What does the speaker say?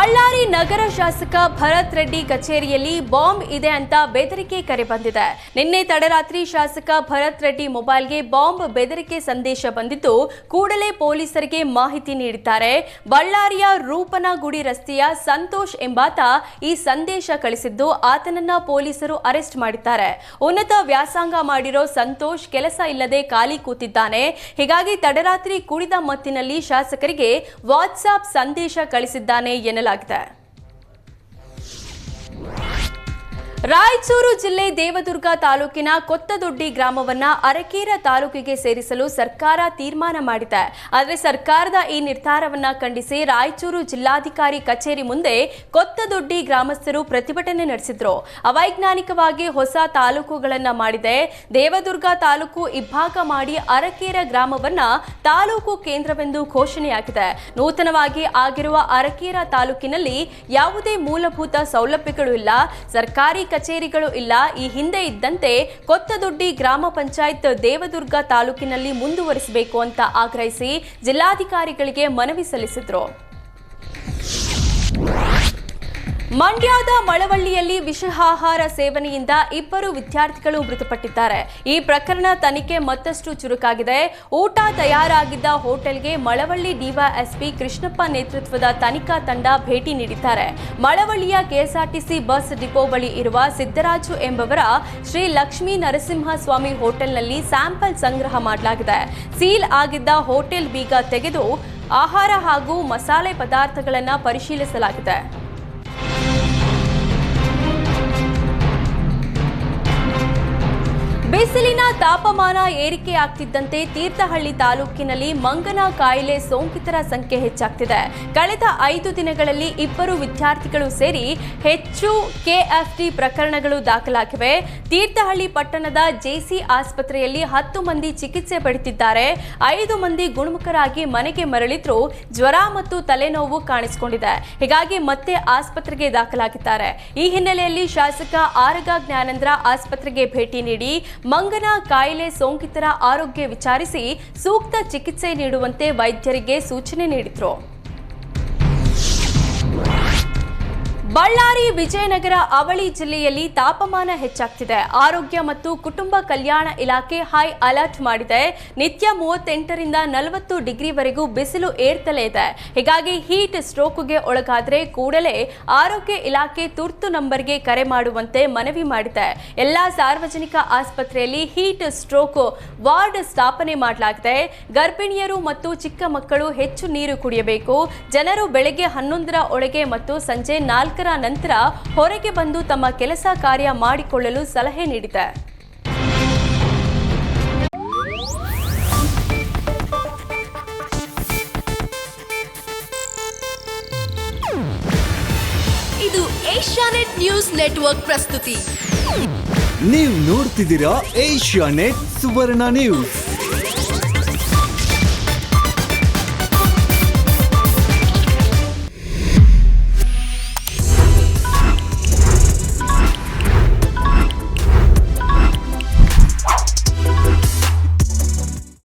ಬಳ್ಳಾರಿ ನಗರ ಶಾಸಕ ಭರತ್ ರೆಡ್ಡಿ ಕಚೇರಿಯಲ್ಲಿ ಬಾಂಬ್ ಇದೆ ಅಂತ ಬೆದರಿಕೆ ಕರೆ ಬಂದಿದೆ. ನಿನ್ನೆ ತಡರಾತ್ರಿ ಶಾಸಕ ಭರತ್ ರೆಡ್ಡಿ ಮೊಬೈಲ್ಗೆ ಬಾಂಬ್ ಬೆದರಿಕೆ ಸಂದೇಶ ಬಂದಿದ್ದು ಕೂಡಲೇ ಪೊಲೀಸರಿಗೆ ಮಾಹಿತಿ ನೀಡಿದ್ದಾರೆ. ಬಳ್ಳಾರಿಯ ರೂಪನಗುಡಿ ರಸ್ತೆಯ ಸಂತೋಷ್ ಎಂಬಾತ ಈ ಸಂದೇಶ ಕಳಿಸಿದ್ದು ಆತನನ್ನ ಪೊಲೀಸರು ಅರೆಸ್ಟ್ ಮಾಡಿದ್ದಾರೆ. ಉನ್ನತ ವ್ಯಾಸಂಗ ಮಾಡಿರೋ ಸಂತೋಷ್ ಕೆಲಸ ಇಲ್ಲದೆ ಖಾಲಿ ಕೂತಿದ್ದಾನೆ. ಹೀಗಾಗಿ ತಡರಾತ್ರಿ ಕುಡಿದ ಮತ್ತಿನಲ್ಲಿ ಶಾಸಕರಿಗೆ ವಾಟ್ಸ್ಆಪ್ ಸಂದೇಶ ಕಳಿಸಿದ್ದಾನೆ ಎನ್ನಲಾಗಿದೆ. ರಾಯಚೂರು ಜಿಲ್ಲೆ ದೇವದುರ್ಗ ತಾಲೂಕಿನ ಕೊತ್ತದೊಡ್ಡಿ ಗ್ರಾಮವನ್ನ ಅರಕೇರ ತಾಲೂಕಿಗೆ ಸೇರಿಸಲು ಸರ್ಕಾರ ತೀರ್ಮಾನ ಮಾಡಿದೆ. ಆದರೆ ಸರ್ಕಾರದ ಈ ನಿರ್ಧಾರವನ್ನ ಖಂಡಿಸಿ ರಾಯಚೂರು ಜಿಲ್ಲಾಧಿಕಾರಿ ಕಚೇರಿ ಮುಂದೆ ಕೊತ್ತದೊಡ್ಡಿ ಗ್ರಾಮಸ್ಥರು ಪ್ರತಿಭಟನೆ ನಡೆಸಿದ್ರು. ಅವೈಜ್ಞಾನಿಕವಾಗಿ ಹೊಸ ತಾಲೂಕುಗಳನ್ನ ಮಾಡಿದೆ. ದೇವದುರ್ಗ ತಾಲೂಕು ಇಬ್ಬಾಗ ಮಾಡಿ ಅರಕೇರ ಗ್ರಾಮವನ್ನ ತಾಲೂಕು ಕೇಂದ್ರವೆಂದು ಘೋಷಣೆಯಾಗಿದೆ. ನೂತನವಾಗಿ ಆಗಿರುವ ಅರಕೇರ ತಾಲೂಕಿನಲ್ಲಿ ಯಾವುದೇ ಮೂಲಭೂತ ಸೌಲಭ್ಯಗಳು ಇಲ್ಲ, ಸರ್ಕಾರಿ ಕಚೇರಿಗಳು ಇಲ್ಲ. ಈ ಹಿಂದೆ ಇದ್ದಂತೆ ಕೊತ್ತದೊಡ್ಡಿ ಗ್ರಾಮ ಪಂಚಾಯತ್ ದೇವದುರ್ಗ ತಾಲೂಕಿನಲ್ಲಿ ಮುಂದುವರಿಸಬೇಕು ಅಂತ ಆಗ್ರಹಿಸಿ ಜಿಲ್ಲಾಧಿಕಾರಿಗಳಿಗೆ ಮನವಿ ಸಲ್ಲಿಸಿದ್ರು. ಮಂಡ್ಯದ ಮಳವಳ್ಳಿಯಲ್ಲಿ ವಿಷಾಹಾರ ಸೇವನೆಯಿಂದ 2 ವಿದ್ಯಾರ್ಥಿಗಳು ಮೃತಪಟ್ಟಿದ್ದಾರೆ. ಈ ಪ್ರಕರಣ ತನಿಖೆ ಮತ್ತಷ್ಟು ಚುರುಕಾಗಿದೆ. ಊಟ ತಯಾರಾಗಿದ್ದ ಹೋಟೆಲ್ಗೆ ಮಳವಳ್ಳಿ ಡಿವೈಎಸ್ಪಿ ಕೃಷ್ಣಪ್ಪ ನೇತೃತ್ವದ ತನಿಖಾ ತಂಡ ಭೇಟಿ ನೀಡಿದ್ದಾರೆ. ಮಳವಳ್ಳಿಯ ಕೆಎಸ್ಆರ್ಟಿಸಿ ಬಸ್ ಡಿಪೋ ಬಳಿ ಇರುವ ಸಿದ್ದರಾಜು ಎಂಬವರ ಶ್ರೀ ಲಕ್ಷ್ಮೀ ನರಸಿಂಹಸ್ವಾಮಿ ಹೋಟೆಲ್ನಲ್ಲಿ ಸ್ಯಾಂಪಲ್ ಸಂಗ್ರಹ ಮಾಡಲಾಗಿದೆ. ಸೀಲ್ ಆಗಿದ್ದ ಹೋಟೆಲ್ ಬೀಗ ತೆಗೆದು ಆಹಾರ ಹಾಗೂ ಮಸಾಲೆ ಪದಾರ್ಥಗಳನ್ನು ಪರಿಶೀಲಿಸಲಾಗಿದೆ. ಬಿಸಿಲಿನ ತಾಪಮಾನ ಏರಿಕೆಯಾಗ್ತಿದ್ದಂತೆ ತೀರ್ಥಹಳ್ಳಿ ತಾಲೂಕಿನಲ್ಲಿ ಮಂಗನ ಕಾಯಿಲೆ ಸೋಂಕಿತರ ಸಂಖ್ಯೆ ಹೆಚ್ಚಾಗ್ತಿದೆ. ಕಳೆದ 5 ದಿನಗಳಲ್ಲಿ 2 ವಿದ್ಯಾರ್ಥಿಗಳು ಸೇರಿ ಹೆಚ್ಚು ಕೆಎಫ್ಡಿ ಪ್ರಕರಣಗಳು ದಾಖಲಾಗಿವೆ. ತೀರ್ಥಹಳ್ಳಿ ಪಟ್ಟಣದ ಜೆಸಿ ಆಸ್ಪತ್ರೆಯಲ್ಲಿ 10 ಮಂದಿ ಚಿಕಿತ್ಸೆ ಪಡೆದಿದ್ದಾರೆ. 5 ಮಂದಿ ಗುಣಮುಖರಾಗಿ ಮನೆಗೆ ಮರಳಿದ್ರು ಜ್ವರ ಮತ್ತು ತಲೆನೋವು ಕಾಣಿಸಿಕೊಂಡಿದೆ. ಹೀಗಾಗಿ ಮತ್ತೆ ಆಸ್ಪತ್ರೆಗೆ ದಾಖಲಾಗಿದ್ದಾರೆ. ಈ ಹಿನ್ನೆಲೆಯಲ್ಲಿ ಶಾಸಕ ಆರಗ ಜ್ಞಾನೇಂದ್ರ ಆಸ್ಪತ್ರೆಗೆ ಭೇಟಿ ನೀಡಿ ಮಂಗನ ಕಾಯಿಲೆ ಸೋಂಕಿತರ ಆರೋಗ್ಯ ವಿಚಾರಿಸಿ ಸೂಕ್ತ ಚಿಕಿತ್ಸೆ ನೀಡುವಂತೆ ವೈದ್ಯರಿಗೆ ಸೂಚನೆ ನೀಡಿದರು. ಬಳ್ಳಾರಿ, ವಿಜಯನಗರ, ಅವಳಿ ಜಿಲ್ಲೆಯಲ್ಲಿ ತಾಪಮಾನ ಹೆಚ್ಚಾಗ್ತಿದೆ. ಆರೋಗ್ಯ ಮತ್ತು ಕುಟುಂಬ ಕಲ್ಯಾಣ ಇಲಾಖೆ ಹೈ ಅಲರ್ಟ್ ಮಾಡಿದೆ. ನಿತ್ಯ 38 ರಿಂದ 40 ಡಿಗ್ರಿವರೆಗೂ ಬಿಸಿಲು ಏರ್ತಲೇ ಇದೆ. ಹೀಗಾಗಿ ಹೀಟ್ ಸ್ಟ್ರೋಕ್ಗೆ ಒಳಗಾದರೆ ಕೂಡಲೇ ಆರೋಗ್ಯ ಇಲಾಖೆ ತುರ್ತು ನಂಬರ್ಗೆ ಕರೆ ಮಾಡುವಂತೆ ಮನವಿ ಮಾಡಿದೆ. ಎಲ್ಲಾ ಸಾರ್ವಜನಿಕ ಆಸ್ಪತ್ರೆಯಲ್ಲಿ ಹೀಟ್ ಸ್ಟ್ರೋಕ್ ವಾರ್ಡ್ ಸ್ಥಾಪನೆ ಮಾಡಲಾಗಿದೆ. ಗರ್ಭಿಣಿಯರು ಮತ್ತು ಚಿಕ್ಕ ಮಕ್ಕಳು ಹೆಚ್ಚು ನೀರು ಕುಡಿಯಬೇಕು. ಜನರು ಬೆಳಗ್ಗೆ 11ರ ಒಳಗೆ ಮತ್ತು ಸಂಜೆ 4ರ ನಂತರ ಹೊರಗೆ ಬಂದು ತಮ್ಮ ಕೆಲಸ ಕಾರ್ಯ ಮಾಡಿಕೊಳ್ಳಲು ಸಲಹೆ ನೀಡಿದೆ. ಇದು ಏಷ್ಯಾನೆಟ್ ನ್ಯೂಸ್ ನೆಟ್ವರ್ಕ್ ಪ್ರಸ್ತುತಿ. ನೀವು ನೋಡ್ತಿದ್ದೀರಾ ಏಷ್ಯಾನೆಟ್ ಸುವರ್ಣ ನ್ಯೂಸ್.